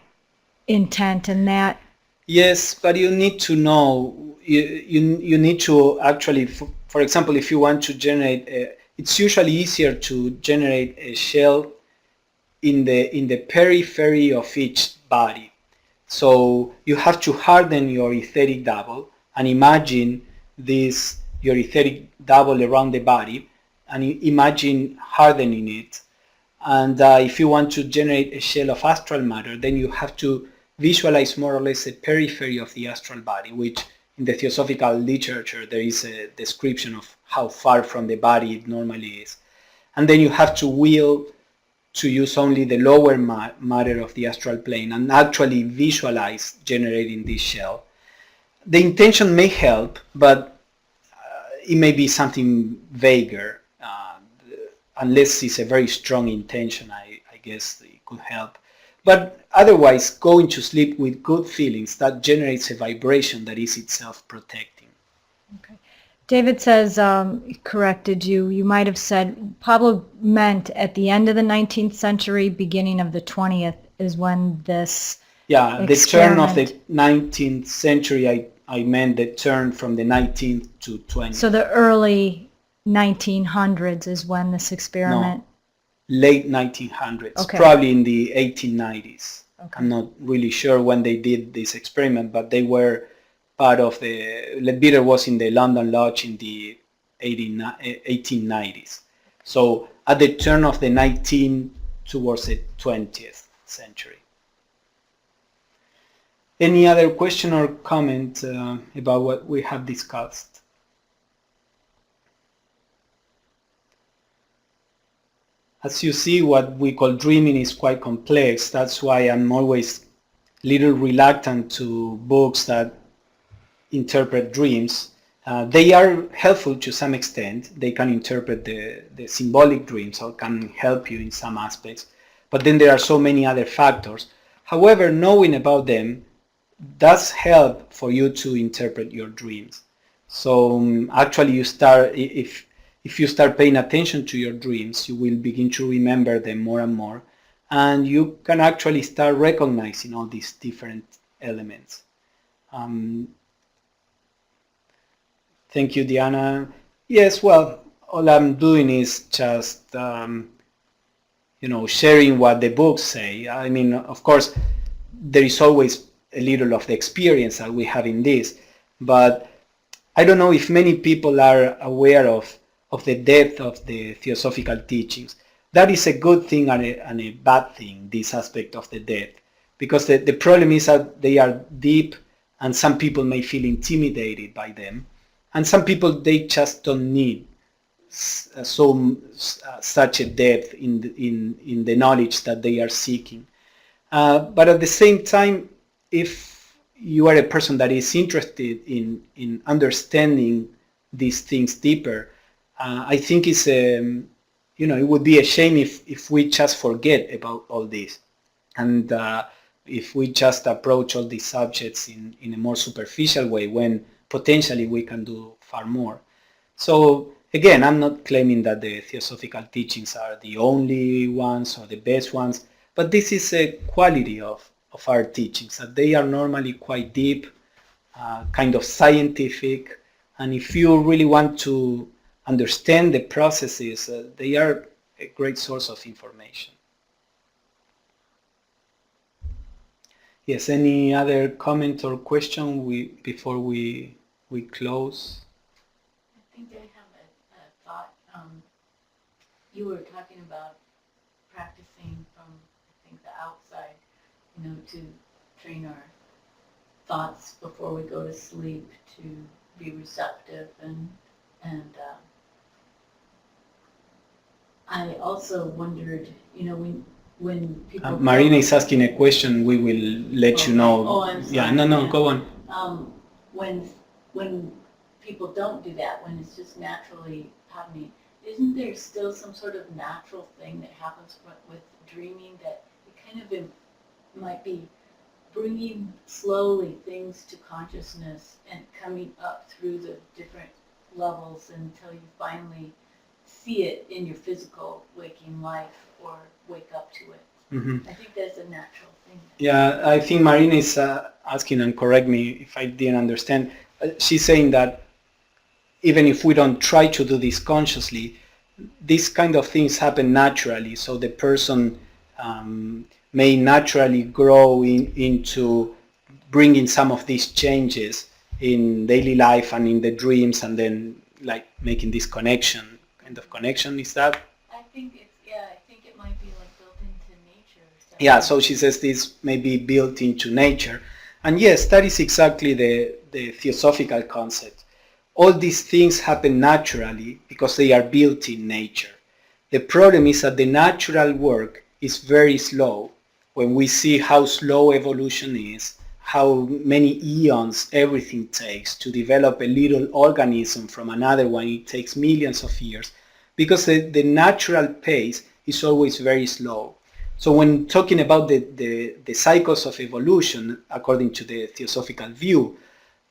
intent and that. Yes, but you need to know, you need to actually, for example, if you want to generate, it's usually easier to generate a shell in the periphery of each body. So you have to harden your etheric double and imagine your etheric double around the body, and imagine hardening it. And if you want to generate a shell of astral matter, then you have to visualize more or less a periphery of the astral body, which in the theosophical literature there is a description of how far from the body it normally is. And then you have to will to use only the lower matter of the astral plane and actually visualize generating this shell. The intention may help, but it may be something vaguer. Unless it's a very strong intention, I guess it could help. But otherwise, going to sleep with good feelings, that generates a vibration that is itself protecting. Okay. David says, corrected you. You might have said Pablo meant at the end of the 19th century, beginning of the 20th is when this the turn of the 19th century, I meant the turn from the 19th to 20th. So the early 1900s is when this experiment... No, late 1900s, okay. Probably in the 1890s. Okay. I'm not really sure when they did this experiment, but they were part of the... Leadbeater was in the London Lodge in the 1890s. So at the turn of the 19th towards the 20th century. Any other question or comment about what we have discussed? As you see, what we call dreaming is quite complex. That's why I'm always a little reluctant to books that interpret dreams. They are helpful to some extent. They can interpret the symbolic dreams or can help you in some aspects. But then there are so many other factors. However, knowing about them does help for you to interpret your dreams. So actually you start, if you start paying attention to your dreams, you will begin to remember them more and more, and you can actually start recognizing all these different elements. Thank you, Diana. Yes, well, all I'm doing is just, sharing what the books say. I mean, of course, there is always a little of the experience that we have in this, but I don't know if many people are aware of the depth of the theosophical teachings. That is a good thing and a bad thing, this aspect of the depth, because the problem is that they are deep and some people may feel intimidated by them, and some people, they just don't need such a depth in the knowledge that they are seeking. But at the same time, if you are a person that is interested in understanding these things deeper, I think it's it would be a shame if we just forget about all this, and if we just approach all these subjects in a more superficial way, when potentially we can do far more. So again, I'm not claiming that the theosophical teachings are the only ones or the best ones, but this is a quality of our teachings, that they are normally quite deep, kind of scientific, and if you really want to understand the processes, they are a great source of information. Yes, any other comment or question before we close? I think I have a thought. You were talking about practicing from, I think, the outside, to train our thoughts before we go to sleep to be receptive, and I also wondered, when people... Marina is asking a question. We will let you know. Oh, I'm sorry. Yeah, no, go on. When people don't do that, when it's just naturally happening, isn't there still some sort of natural thing that happens with dreaming that it kind of might be bringing slowly things to consciousness and coming up through the different levels until you finally see it in your physical waking life or wake up to it? I think that's a natural thing. Yeah, I think Marina is asking, and correct me if I didn't understand, she's saying that even if we don't try to do this consciously, these kind of things happen naturally, so the person may naturally grow into bringing some of these changes in daily life and in the dreams, and then like making this connection, kind of connection. Is that? I think it might be like built into nature or something. Yeah, so she says this may be built into nature. And yes, that is exactly the theosophical concept. All these things happen naturally because they are built in nature. The problem is that the natural work is very slow. When we see how slow evolution is, how many eons everything takes to develop a little organism from another one, it takes millions of years, because the natural pace is always very slow. So when talking about the cycles of evolution, according to the theosophical view,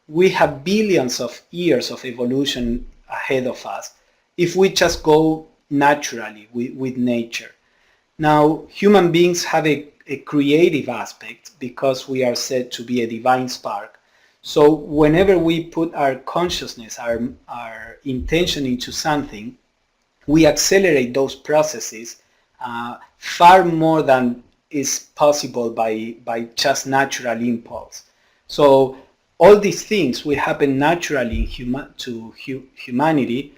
we have billions of years of evolution ahead of us if we just go naturally with nature. Now, human beings have a creative aspect because we are said to be a divine spark. So whenever we put our consciousness, our intention into something, we accelerate those processes far more than is possible by just natural impulse. So all these things will happen naturally to humanity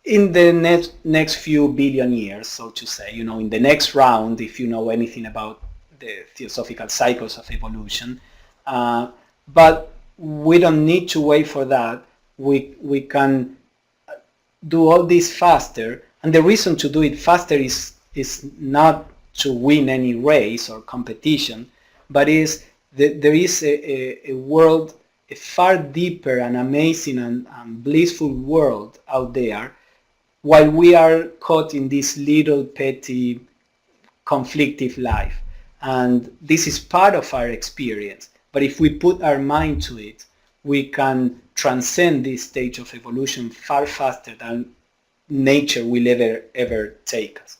in the next few billion years, so to say. You know, in the next round, if you know anything about the theosophical cycles of evolution. But we don't need to wait for that. We can do all this faster, and the reason to do it faster is not to win any race or competition, but is that there is a world, a far deeper and amazing and blissful world out there, while we are caught in this little petty conflictive life. And this is part of our experience. But if we put our mind to it, we can transcend this stage of evolution far faster than nature will ever take us.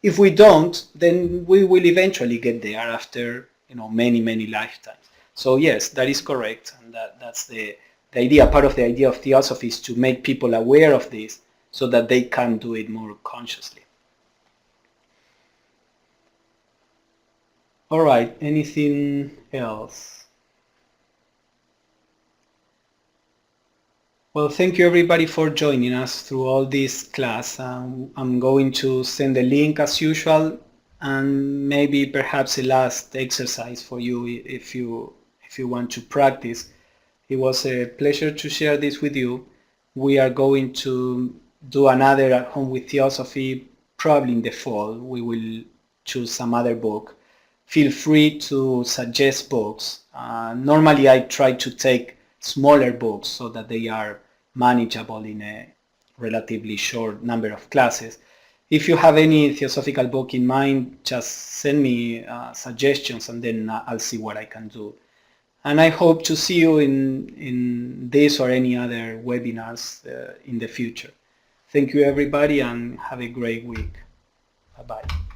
If we don't, then we will eventually get there after many lifetimes. So yes, that is correct, and that's the idea. Part of the idea of theosophy is to make people aware of this so that they can do it more consciously. All right, anything else? Well, thank you everybody for joining us through all this class. I'm going to send a link as usual, and maybe perhaps a last exercise for you if you want to practice. It was a pleasure to share this with you. We are going to do another At Home with Theosophy probably in the fall. We will choose some other book. Feel free to suggest books. Normally I try to take smaller books so that they are manageable in a relatively short number of classes. If you have any theosophical book in mind, just send me suggestions, and then I'll see what I can do. And I hope to see you in this or any other webinars in the future. Thank you everybody, and have a great week. Bye-bye.